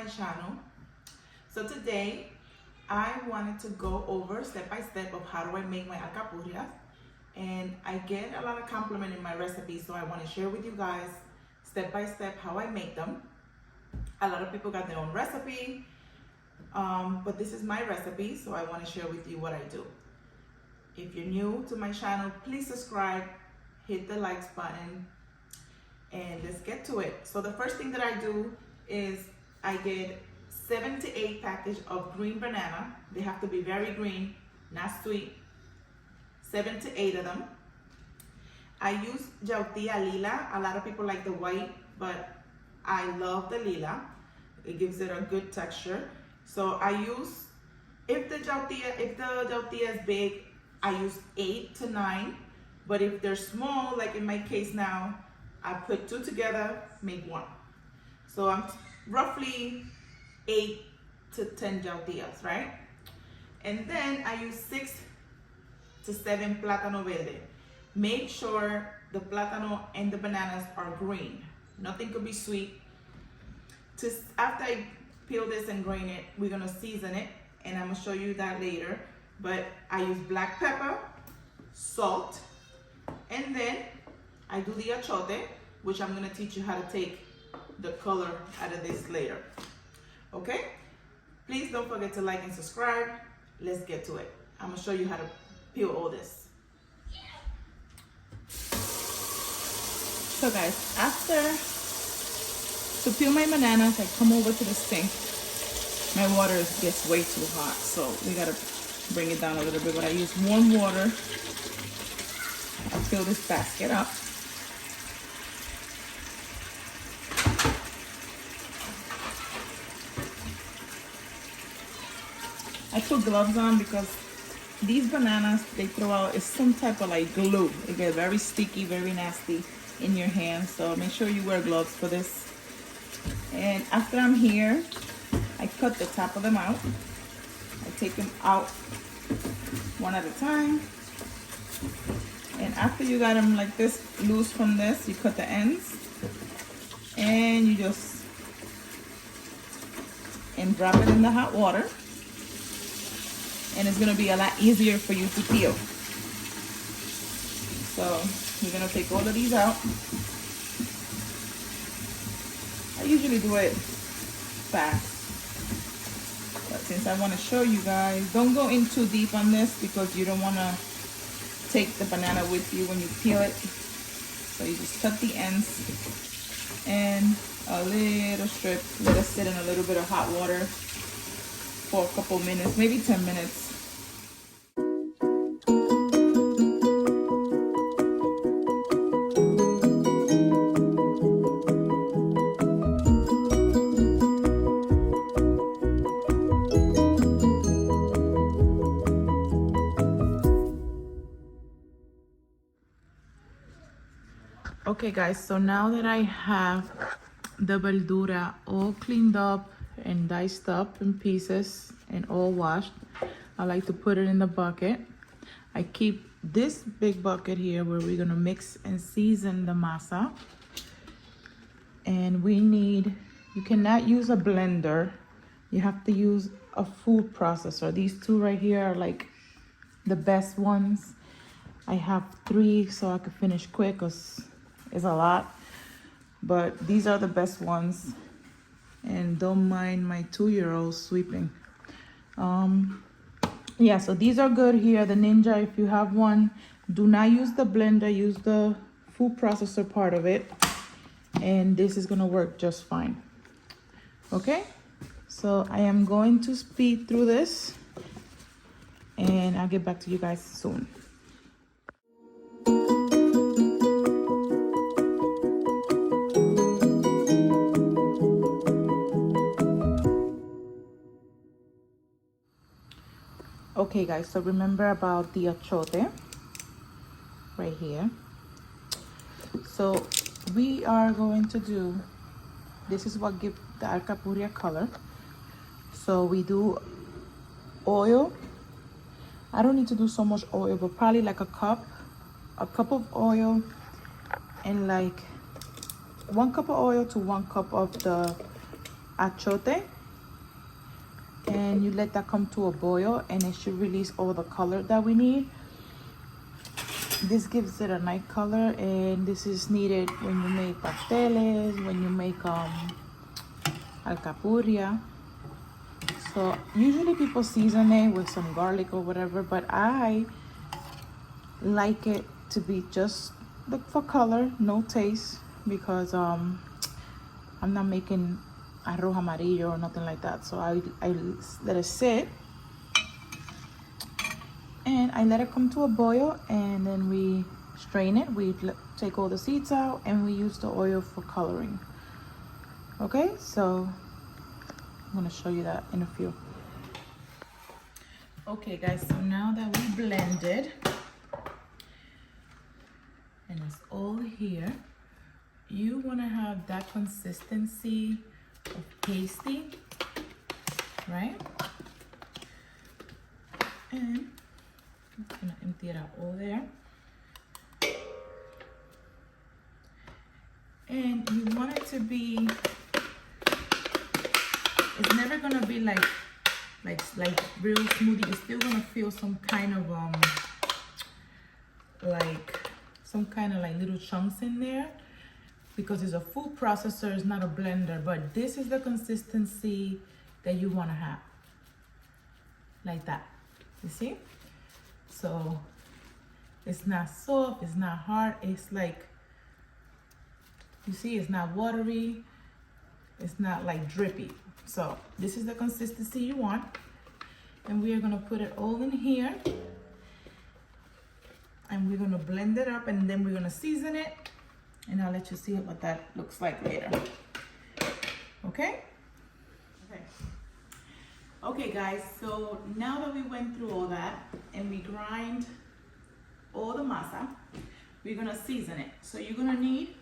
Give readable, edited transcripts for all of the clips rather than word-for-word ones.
my channel. So today I wanted to go over step by step of how do I make my alcapurrias, and I get a lot of compliment in my recipes, so I want to share with you guys step by step how I make them. A lot of people got their own recipe, but this is my recipe, so I want to share with you what I do. If you're new to my channel, please subscribe, hit the likes button, and let's get to it. So the first thing that I do is I get 7 to 8 packages of green banana. They have to be very green, not sweet. 7 to 8 of them. I use yautía lila. A lot of people like the white, but I love the lila. It gives it a good texture. So I use, if the yautía is big, I use 8 to 9. But if they're small, like in my case now, I put 2 together, make 1. So I'm roughly 8 to 10 yautias, right? And then I use 6 to 7 plátano verde. Make sure the plátano and the bananas are green. Nothing could be sweet. After I peel this and grain it, we're gonna season it, and I'm gonna show you that later. But I use black pepper, salt, and then I do the achote, which I'm gonna teach you how to take the color out of this later. Okay? Please don't forget to like and subscribe. Let's get to it. I'm gonna show you how to peel all this. So guys, after to peel my bananas, I come over to the sink. My water gets way too hot, so we gotta bring it down a little bit, but I use warm water. I fill this basket up. I put gloves on because these bananas they throw out is some type of like glue. It gets very sticky, very nasty in your hands, so make sure you wear gloves for this. And after I'm here, I cut the top of them out. I take them out one at a time. And after you got them like this, loose from this, you cut the ends. And you just drop it in the hot water. And it's gonna be a lot easier for you to peel. So we're gonna take all of these out. I usually do it fast, but since I want to show you guys, don't go in too deep on this because you don't want to take the banana with you when you peel it. So you just cut the ends and a little strip. Let it sit in a little bit of hot water for a couple minutes, maybe 10 minutes. Okay guys, so now that I have the verdura all cleaned up and diced up in pieces and all washed, I like to put it in the bucket. I keep this big bucket here where we're gonna mix and season the masa. And you cannot use a blender. You have to use a food processor. These two right here are like the best ones. I have 3 so I could finish quick because it's a lot, but these are the best ones. And don't mind my 2-year-old sweeping. Yeah, so these are good here. The Ninja, if you have one, do not use the blender, use the food processor part of it, and this is gonna work just fine. Okay, so I am going to speed through this and I'll get back to you guys soon. Okay guys, so remember about the achote right here. So we are going to do, this is what gives the alcapurria color. So we do oil. I don't need to do so much oil, but probably like a cup of oil, and like 1 cup of oil to 1 cup of the achote. and you let that come to a boil, and it should release all the color that we need. This gives it a nice color, and this is needed when you make pasteles, when you make alcapurria. So usually people season it with some garlic or whatever, but I like it to be just for color, no taste, because I'm not making arroz amarillo or nothing like that. So I let it sit, and I let it come to a boil, and then we strain it. We take all the seeds out, and we use the oil for coloring. Okay, so I'm gonna show you that in a few. Okay guys, so now that we blended and it's all here, you wanna have that consistency of pasty, right? And I'm gonna empty it out all there. And you want it to be, it's never gonna be like real smoothie. It's still gonna feel some kind of like little chunks in there, because it's a food processor, it's not a blender. But this is the consistency that you want to have, like that. You see? So it's not soft, it's not hard, it's like, you see, it's not watery, it's not like drippy. So this is the consistency you want, and we are gonna put it all in here, and we're gonna blend it up, and then we're gonna season it, and I'll let you see what that looks like later. Okay? Okay guys, so now that we went through all that and we grind all the masa, we're gonna season it. So you're gonna need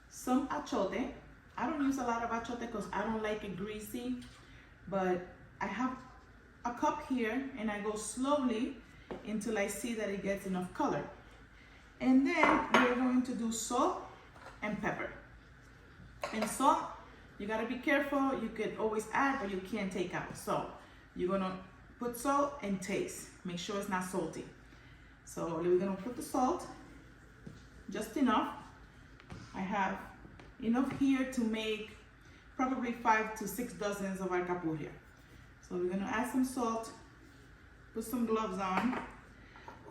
some achote. I don't use a lot of achote because I don't like it greasy, but I have a cup here, and I go slowly until I see that it gets enough color. And then we're going to do salt and pepper. And salt, you gotta be careful. You could always add, but you can't take out. So you're gonna put salt and taste. Make sure it's not salty. So we're gonna put the salt, just enough. I have enough here to make probably 5 to 6 dozens of alcapurria. So we're gonna add some salt, put some gloves on.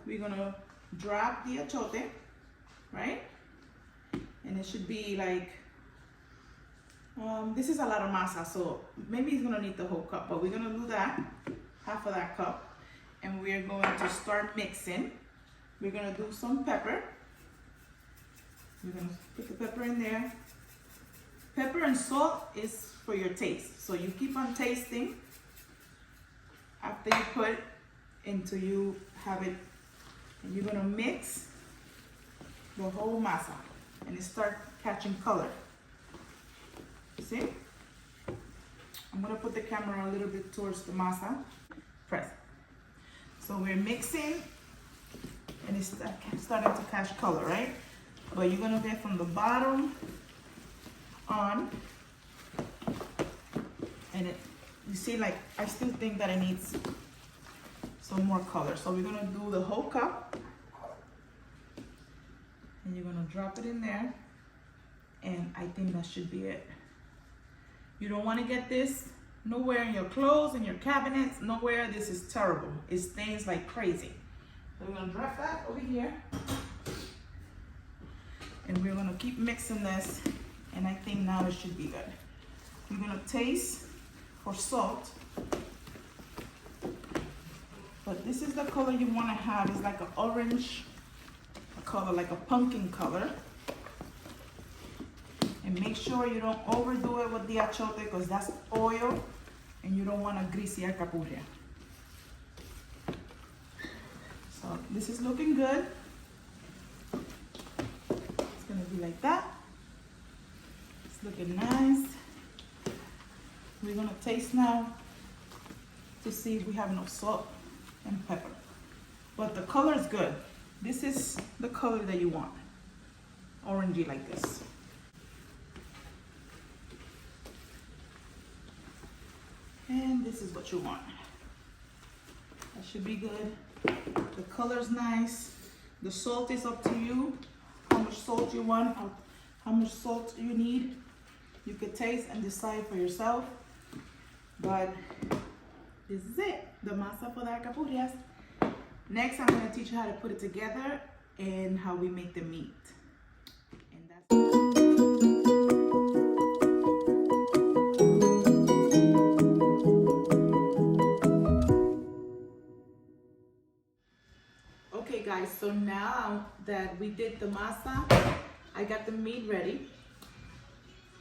We're gonna drop the achote, right? And it should be like, this is a lot of masa, so maybe it's gonna need the whole cup, but we're gonna do that, half of that cup, and we're going to start mixing. We're gonna do some pepper. We're gonna put the pepper in there. Pepper and salt is for your taste, so you keep on tasting after you put until you have it, and you're gonna mix the whole masa, and it start catching color. See? I'm gonna put the camera a little bit towards the masa. Press. So we're mixing, and it's starting to catch color, right? But you're gonna get from the bottom on, and you see, like, I still think that it needs some more color. So we're gonna do the whole cup, and you're gonna drop it in there, and I think that should be it. You don't want to get this nowhere in your clothes, in your cabinets, nowhere. This is terrible. It stains like crazy. So we're gonna drop that over here, and we're gonna keep mixing this, and I think now it should be good. We're gonna taste for salt, but this is the color you want to have. It's like an orange color, like a pumpkin color. And make sure you don't overdo it with the achote, because that's oil, and you don't want a greasy alcapurria. So this is looking good. It's gonna be like that. It's looking nice. We're gonna taste now to see if we have enough salt and pepper. But the color is good. This is the color that you want. Orangey like this. And this is what you want. That should be good. The color's nice. The salt is up to you. How much salt you want, how much salt you need. You could taste and decide for yourself. But this is it, the masa for the alcapurrias. Next, I'm gonna teach you how to put it together and how we make the meat. And that's okay guys, so now that we did the masa, I got the meat ready.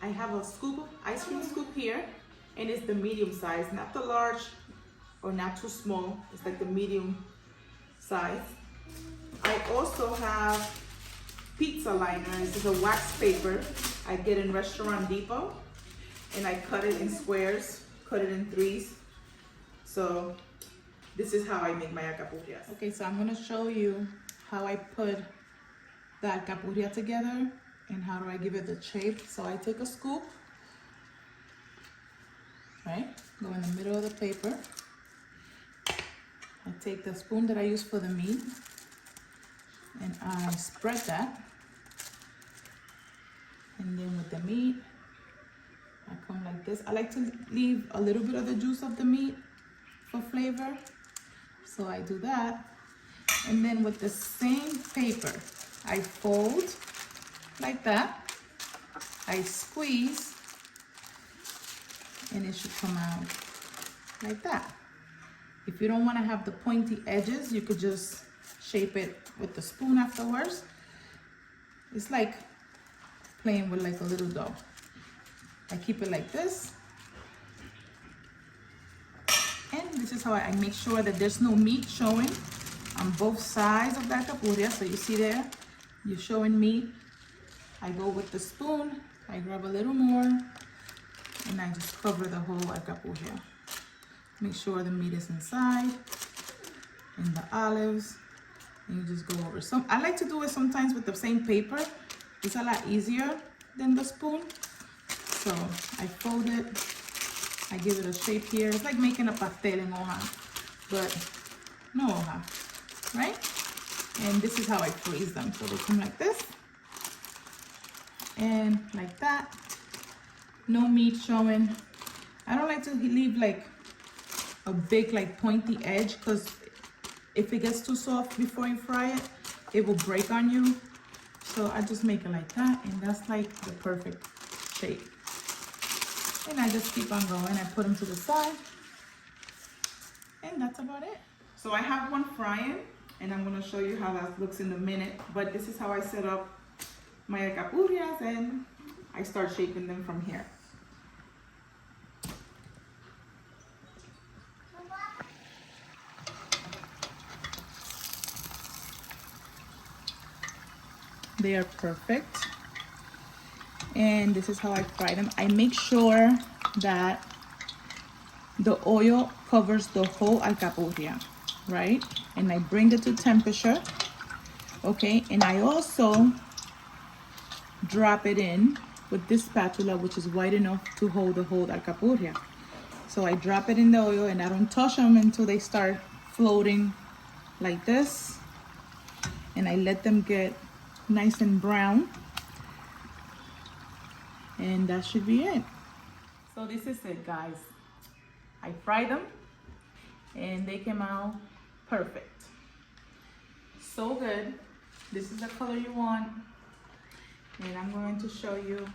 I have a scoop of ice cream scoop here, and it's the medium size, not the large or not too small. It's like the medium size. I also have pizza liners. This is a wax paper I get in Restaurant Depot, and I cut it in squares, cut it in 3s. So this is how I make my alcapurrias. Okay, so I'm gonna show you how I put the alcapurria together and how do I give it the shape. So I take a scoop, right? Go in the middle of the paper. I take the spoon that I use for the meat and I spread that. And then with the meat, I come like this. I like to leave a little bit of the juice of the meat for flavor. So I do that. And then with the same paper, I fold like that. I squeeze and it should come out like that. If you don't want to have the pointy edges, you could just shape it with the spoon afterwards. It's like playing with like a little dough. I keep it like this. And this is how I make sure that there's no meat showing on both sides of the alcapurria. So you see there, you're showing meat. I go with the spoon, I grab a little more, and I just cover the whole alcapurria. Make sure the meat is inside, and the olives, and you just go over. So I like to do it sometimes with the same paper. It's a lot easier than the spoon. So I fold it, I give it a shape here. It's like making a pastel in hoja, but no hoja, right? And this is how I freeze them. So they come like this, and like that. No meat showing. I don't like to leave like a big like pointy edge, because if it gets too soft before you fry it, it will break on you. So I just make it like that, and that's like the perfect shape. And I just keep on going. I put them to the side, and that's about it. So I have one frying, and I'm gonna show you how that looks in a minute. But this is how I set up my alcapurrias, and I start shaping them from here. They are perfect. And this is how I fry them. I make sure that the oil covers the whole alcapurria, right? And I bring it to temperature, okay? And I also drop it in with this spatula, which is wide enough to hold the whole alcapurria. So I drop it in the oil, and I don't touch them until they start floating like this. And I let them get nice and brown, and that should be it. So this is it, guys. I fried them and they came out perfect. So good. This is the color you want, and I'm going to show you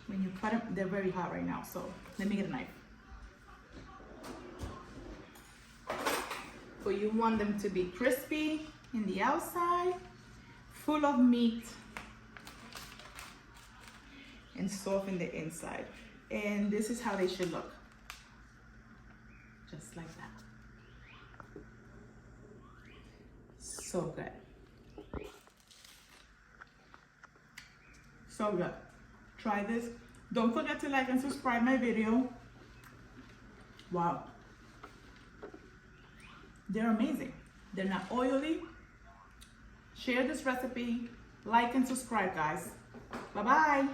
when you cut them. They're very hot right now, so let me get a knife. So you want them to be crispy in the outside, full of meat, and soft in the inside. And this is how they should look. Just like that. So good. So good. Try this. Don't forget to like and subscribe my video. Wow. They're amazing. They're not oily. Share this recipe. Like and subscribe, guys. Bye-bye.